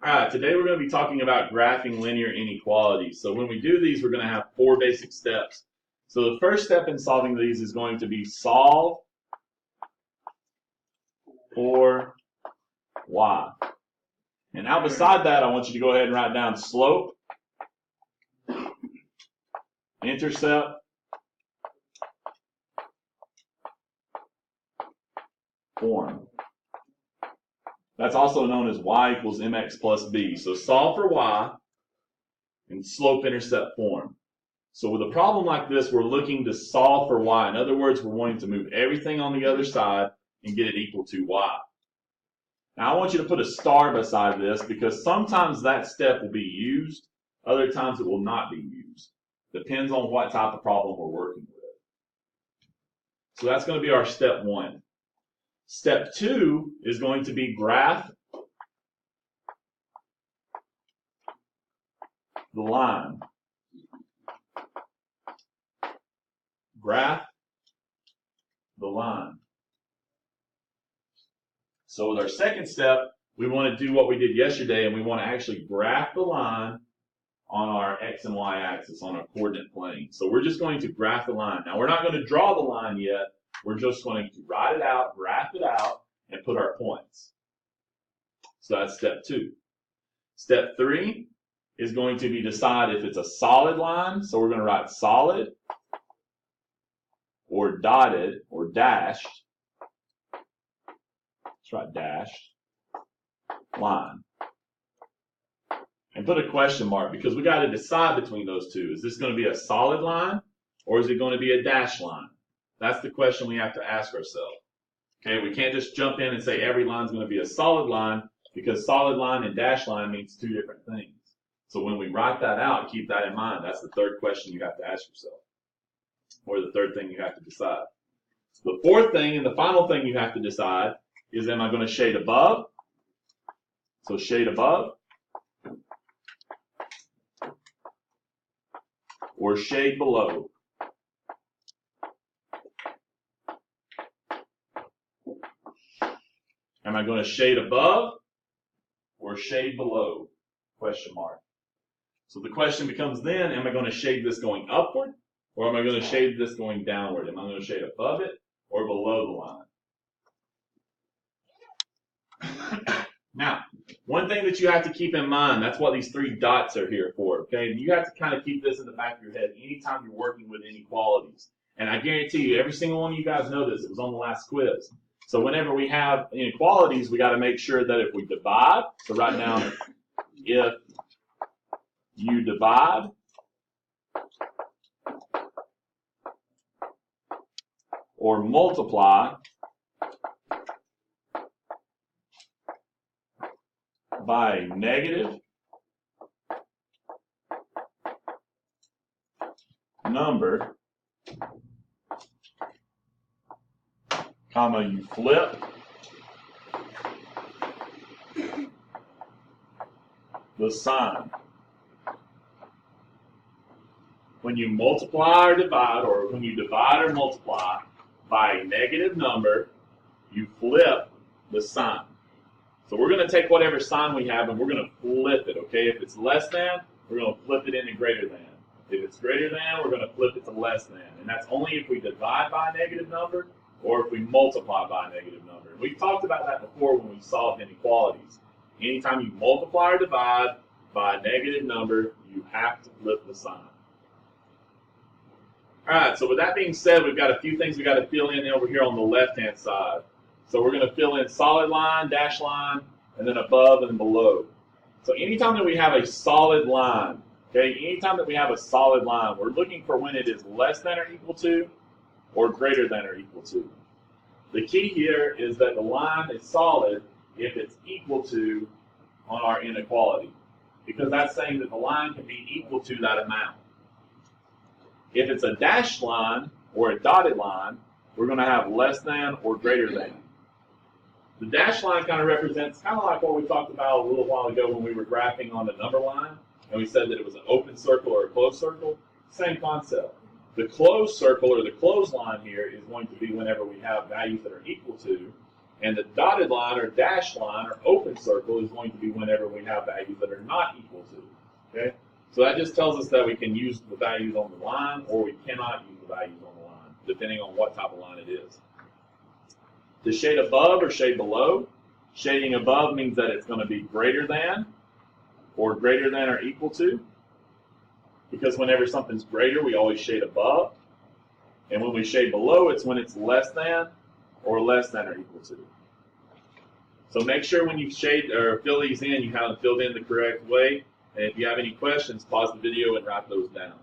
All right, today we're going to be talking about graphing linear inequalities. So when we do these, we're going to have 4 basic steps. So the first step in solving these is going to be solve for y. And now beside that, I want you to go ahead and write down slope, intercept, form. That's also known as y equals mx plus b. So solve for y and slope-intercept form. So with a problem like this, we're looking to solve for y. In other words, we're wanting to move everything on the other side and get it equal to y. Now I want you to put a star beside this because sometimes that step will be used, other times it will not be used. Depends on what type of problem we're working with. So that's going to be our step 1. Step 2 is going to be graph the line. Graph the line. So with our second step, we want to do what we did yesterday, and we want to actually graph the line on our x and y axis, on our coordinate plane. So we're just going to graph the line. Now we're not going to draw the line yet. We're just going to write it out, graph it out, and put our points. So that's step 2. Step 3 is going to be decide if it's a solid line. So we're going to write solid or dotted or dashed. Let's write dashed line. And put a question mark because we got to decide between those two. Is this going to be a solid line or is it going to be a dashed line? That's the question we have to ask ourselves. Okay, we can't just jump in and say every line is going to be a solid line because solid line and dashed line means 2 different things. So when we write that out, keep that in mind. That's the third question you have to ask yourself, or the third thing you have to decide. The fourth thing and the final thing you have to decide is, am I going to shade above? So shade above or shade below. Am I going to shade above or shade below? Question mark. So the question becomes then, am I going to shade this going upward or am I going to shade this going downward? Am I going to shade above it or below the line? Now, one thing that you have to keep in mind, that's what these 3 dots are here for, okay? You have to kind of keep this in the back of your head anytime you're working with inequalities. And I guarantee you, every single one of you guys know this. It was on the last quiz. So whenever we have inequalities, we got to make sure that if we divide, so write down if you divide or multiply by a negative number, comma, you flip the sign. When you multiply or divide, or when you divide or multiply by a negative number, you flip the sign. So we're going to take whatever sign we have and we're going to flip it, okay? If it's less than, we're going to flip it into greater than. If it's greater than, we're going to flip it to less than. And that's only if we divide by a negative number or if we multiply by a negative number. And we've talked about that before when we solved inequalities. Anytime you multiply or divide by a negative number, you have to flip the sign. All right, so with that being said, we've got a few things we got to fill in over here on the left-hand side. So we're going to fill in solid line, dashed line, and then above and below. So anytime that we have a solid line, okay, anytime that we have a solid line, we're looking for when it is less than or equal to or greater than or equal to. The key here is that the line is solid if it's equal to on our inequality, because that's saying that the line can be equal to that amount. If it's a dashed line or a dotted line, we're going to have less than or greater than. The dashed line kind of represents, kind of like what we talked about a little while ago when we were graphing on the number line, and we said that it was an open circle or a closed circle. Same concept. The closed circle or the closed line here is going to be whenever we have values that are equal to, And the dotted line or dashed line or open circle is going to be whenever we have values that are not equal to. Okay? So that just tells us that we can use the values on the line or we cannot use the values on the line, depending on what type of line it is. The shade above or shade below. Shading above means that it's going to be greater than or equal to. Because whenever something's greater, we always shade above. And when we shade below, it's when it's less than or equal to. So make sure when you shade or fill these in, you have them filled in the correct way. And if you have any questions, pause the video and write those down.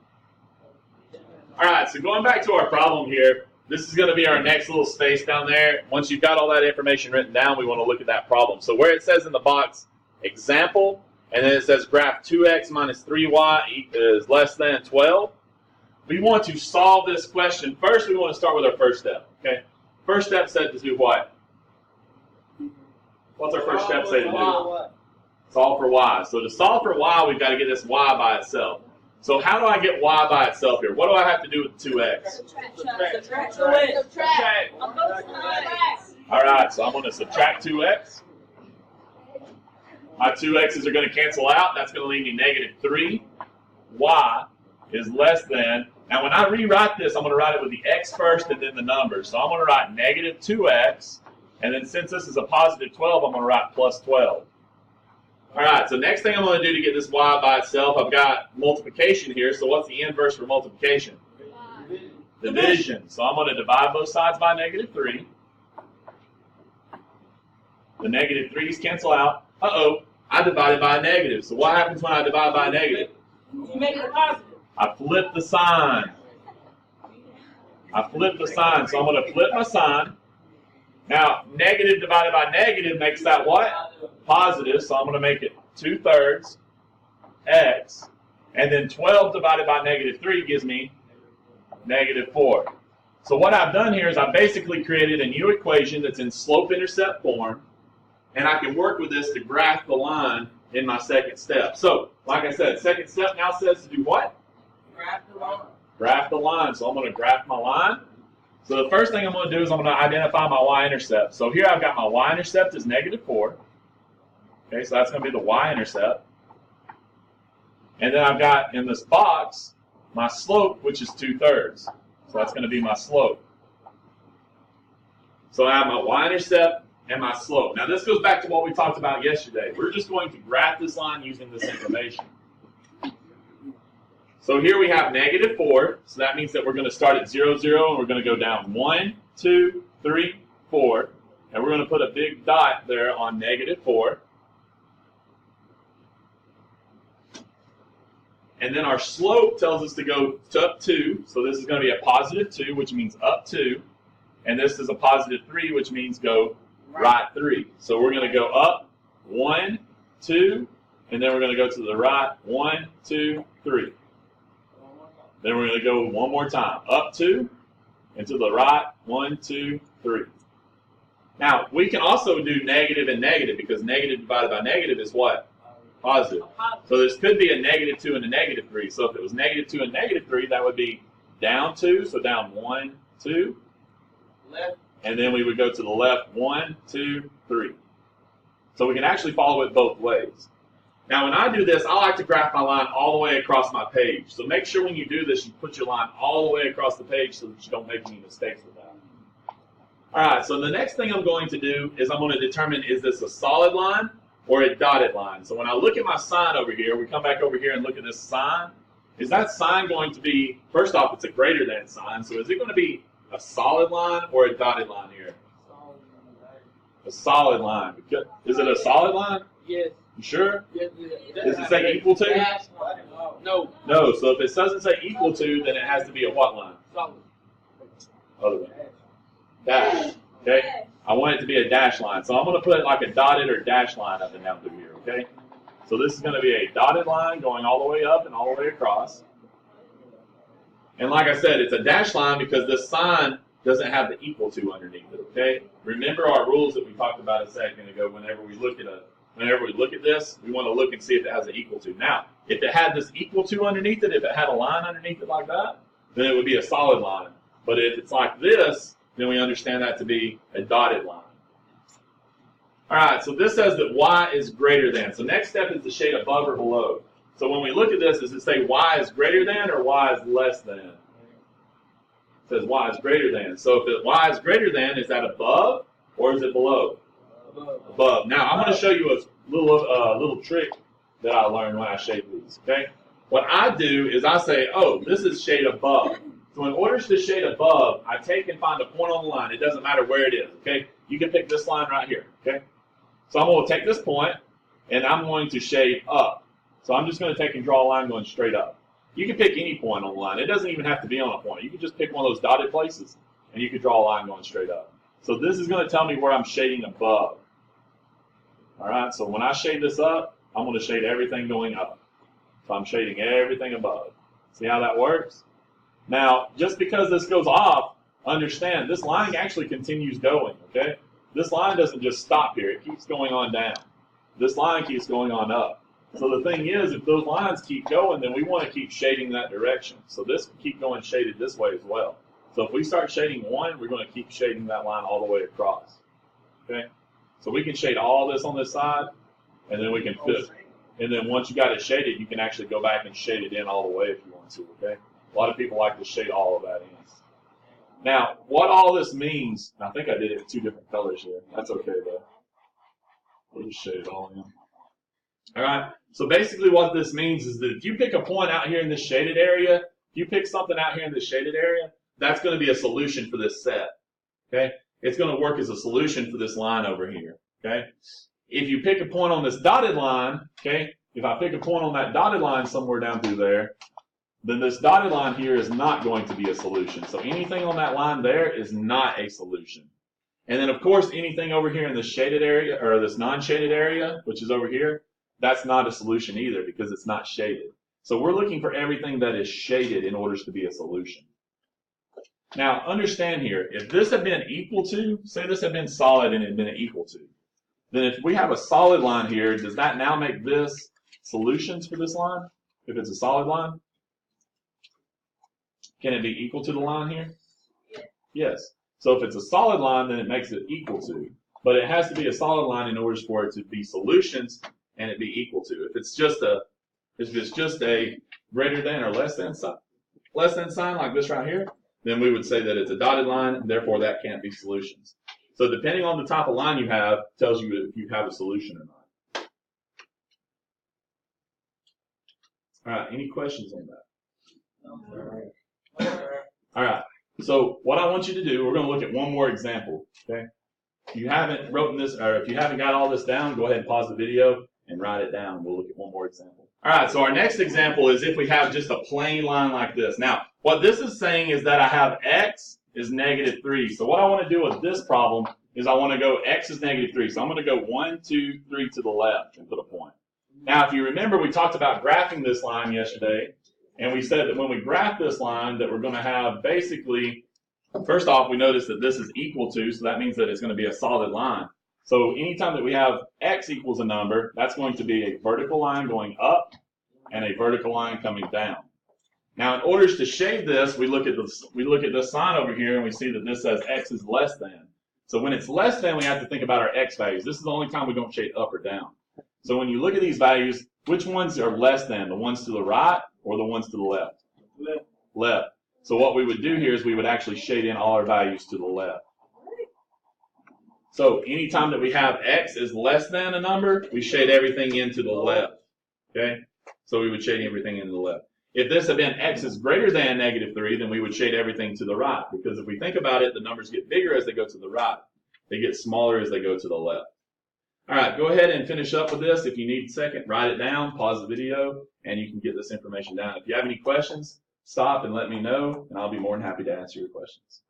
All right, so going back to our problem here, this is going to be our next little space down there. Once you've got all that information written down, we want to look at that problem. So where it says in the box, example, and then it says graph 2x minus 3y is less than 12. We want to solve this question. First, we want to start with our first step. Okay. First step said to do what? What's our first step say to do? Solve for y. So to solve for y, we've got to get this y by itself. So how do I get y by itself here? What do I have to do with 2x? Subtract. All right, so I'm going to subtract 2x. My 2x's are going to cancel out. That's going to leave me negative 3. Y is less than. Now when I rewrite this, I'm going to write it with the x first and then the numbers. So I'm going to write negative 2x. And then since this is a positive 12, I'm going to write plus 12. All right, so next thing I'm going to do to get this y by itself, I've got multiplication here. So what's the inverse for multiplication? Division. So I'm going to divide both sides by negative 3. The negative 3's cancel out. Uh-oh, I divided by a negative. So what happens when I divide by a negative? You make it positive. I flip the sign. So I'm going to flip my sign. Now, negative divided by negative makes that what? Positive. So I'm going to make it 2/3 x. And then 12 divided by negative 3 gives me negative 4. So what I've done here is I basically created a new equation that's in slope-intercept form. And I can work with this to graph the line in my second step. So, like I said, second step now says to do what? Graph the line. Graph the line. So I'm going to graph my line. So the first thing I'm going to do is I'm going to identify my y-intercept. So here I've got my y-intercept is negative 4. Okay, so that's going to be the y-intercept. And then I've got in this box my slope, which is 2/3. So that's going to be my slope. So I have my y-intercept and my slope. Now this goes back to what we talked about yesterday. We're just going to graph this line using this information. So here we have negative 4. So that means that we're going to start at 0, 0, and we're going to go down 1, 2, 3, 4. And we're going to put a big dot there on negative 4. And then our slope tells us to go to up 2. So this is going to be a positive 2, which means up 2. And this is a positive 3, which means go right 3. So we're going to go up 1, 2, and then we're going to go to the right 1, 2, 3. Then we're going to go one more time. Up 2, and to the right 1, 2, 3. Now, we can also do negative and negative because negative divided by negative is what? Positive. So this could be a negative 2 and a negative 3. So if it was negative 2 and negative 3, that would be down 2, so down 1, 2. Left. And then we would go to the left 1, 2, 3. So we can actually follow it both ways. Now when I do this, I like to graph my line all the way across my page. So make sure when you do this, you put your line all the way across the page so that you don't make any mistakes with that. All right, so the next thing I'm going to do is I'm going to determine, is this a solid line or a dotted line? So when I look at my sign over here, we come back over here and look at this sign. Is that sign going to be, first off, it's a greater than sign, so is it going to be a solid line or a dotted line here? A solid line. Is it a solid line? Yes. You sure? Yes. Does it say equal to? No. No, so if it doesn't say equal to, then it has to be a what line? Solid. Other one. Dash. Okay? I want it to be a dash line. So I'm going to put like a dotted or dash line up and down through here, okay? So this is going to be a dotted line going all the way up and all the way across. And like I said, it's a dash line because this sign doesn't have the equal to underneath it, okay? Remember our rules that we talked about a second ago. Whenever we look at this, we want to look and see if it has an equal to. Now, if it had this equal to underneath it, if it had a line underneath it like that, then it would be a solid line. But if it's like this, then we understand that to be a dotted line. All right, so this says that y is greater than. So next step is to shade above or below. So when we look at this, does it say y is greater than or y is less than? It says y is greater than. So if y is greater than, is that above or is it below? Above. Now I'm going to show you a little trick that I learned when I shade these. Okay. What I do is I say, oh, this is shade above. So in order to shade above, I take and find a point on the line. It doesn't matter where it is. Okay. You can pick this line right here. Okay. So I'm going to take this point and I'm going to shade up. So I'm just going to take and draw a line going straight up. You can pick any point on the line. It doesn't even have to be on a point. You can just pick one of those dotted places and you can draw a line going straight up. So this is going to tell me where I'm shading above. All right, so when I shade this up, I'm going to shade everything going up. So I'm shading everything above. See how that works? Now, just because this goes off, understand this line actually continues going, okay? This line doesn't just stop here. It keeps going on down. This line keeps going on up. So the thing is, if those lines keep going, then we want to keep shading that direction. So this can keep going shaded this way as well. So if we start shading one, we're going to keep shading that line all the way across. Okay? So we can shade all this on this side, and then we can flip. And then once you got it shaded, you can actually go back and shade it in all the way if you want to, okay? A lot of people like to shade all of that in. Now, what all this means, I think I did it in two different colors here. That's okay, though. We'll just shade it all in. All right, so basically what this means is that if you pick a point out here in this shaded area, if you pick something out here in this shaded area, that's going to be a solution for this set, okay? It's going to work as a solution for this line over here, okay? If you pick a point on this dotted line, okay, if I pick a point on that dotted line somewhere down through there, then this dotted line here is not going to be a solution. So anything on that line there is not a solution. And then, of course, anything over here in this shaded area, or this non-shaded area, which is over here, that's not a solution either because it's not shaded. So we're looking for everything that is shaded in order to be a solution. Now, understand here, if this had been equal to, say this had been solid and it had been equal to, then if we have a solid line here, does that now make this solutions for this line? If it's a solid line? Can it be equal to the line here? Yes. So if it's a solid line, then it makes it equal to. But it has to be a solid line in order for it to be solutions and it be equal to. If it's just a greater than or less than sign like this right here, then we would say that it's a dotted line, and therefore that can't be solutions. So depending on the type of line you have, tells you if you have a solution or not. All right, any questions on that? All right, so what I want you to do, we're going to look at one more example, okay? If you haven't written this, or if you haven't got all this down, go ahead and pause the video and write it down. We'll look at one more example. All right, so our next example is if we have just a plain line like this. Now, what this is saying is that I have x is -3. So what I want to do with this problem is I want to go x is -3. So I'm going to go 1, 2, 3 to the left and put a point. Now, if you remember, we talked about graphing this line yesterday, and we said that when we graph this line that we're going to have basically, first off, we notice that this is equal to, so that means that it's going to be a solid line. So anytime that we have x equals a number, that's going to be a vertical line going up and a vertical line coming down. Now, in order to shade this, we look at this sign over here and we see that this says x is less than. So when it's less than, we have to think about our x values. This is the only time we don't shade up or down. So when you look at these values, which ones are less than? The ones to the right or the ones to the left? Left. So what we would do here is we would actually shade in all our values to the left. So anytime that we have x is less than a number, we shade everything into the left. Okay? So we would shade everything into the left. If this had been x is greater than -3, then we would shade everything to the right. Because if we think about it, the numbers get bigger as they go to the right. They get smaller as they go to the left. All right, go ahead and finish up with this. If you need a second, write it down, pause the video, and you can get this information down. If you have any questions, stop and let me know, and I'll be more than happy to answer your questions.